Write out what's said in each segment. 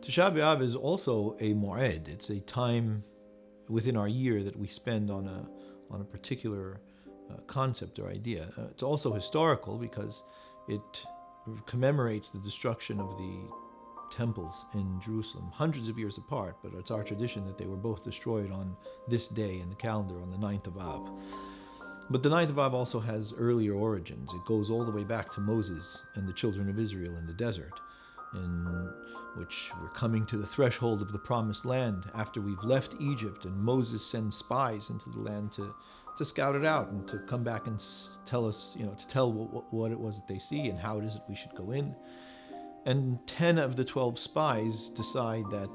Tish'a BeAb is also a moed. It's a time within our year that we spend on a particular concept or idea. It's also historical because it commemorates the destruction of the temples in Jerusalem, hundreds of years apart, but it's our tradition that they were both destroyed on this day in the calendar, on the 9th of Ab. But the 9th of Ab also has earlier origins. It goes all the way back to Moses and the children of Israel in the desert, in which we're coming to the threshold of the promised land after we've left Egypt, and Moses sends spies into the land to scout it out and to come back and tell us, to tell what it was that they see and how it is that we should go in. And 10 of the 12 spies decide that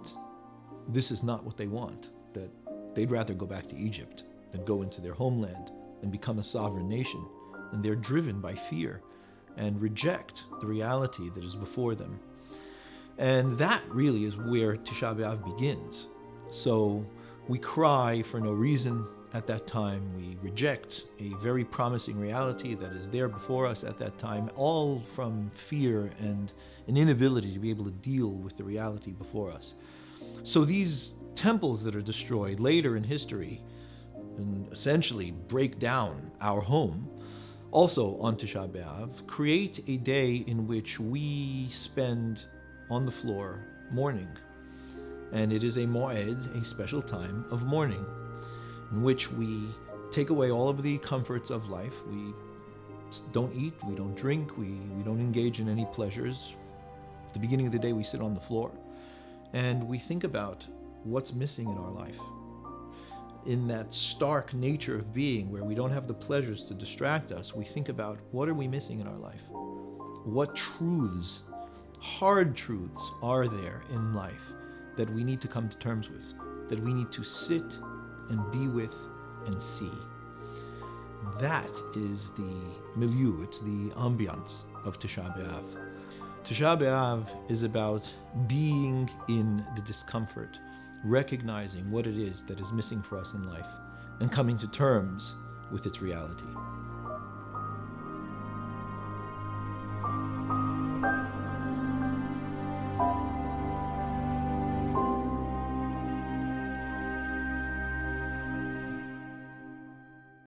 this is not what they want, that they'd rather go back to Egypt than go into their homeland and become a sovereign nation. And they're driven by fear and reject the reality that is before them. And that really is where Tish'a BeAv begins. So we cry for no reason at that time. We reject a very promising reality that is there before us at that time, all from fear and an inability to be able to deal with the reality before us. So these temples that are destroyed later in history and essentially break down our home, also on Tish'a BeAv, create a day in which we spend on the floor mourning. And it is a moed, a special time of mourning, in which we take away all of the comforts of life. We don't eat, we don't drink, we don't engage in any pleasures. At the beginning of the day, we sit on the floor and we think about what's missing in our life. In that stark nature of being where we don't have the pleasures to distract us, we think about what are we missing in our life? What truths, hard truths, are there in life that we need to come to terms with, that we need to sit and be with and see. That is the milieu, it's the ambiance of Tish'a BeAv. Tish'a BeAv is about being in the discomfort, recognizing what it is that is missing for us in life, and coming to terms with its reality.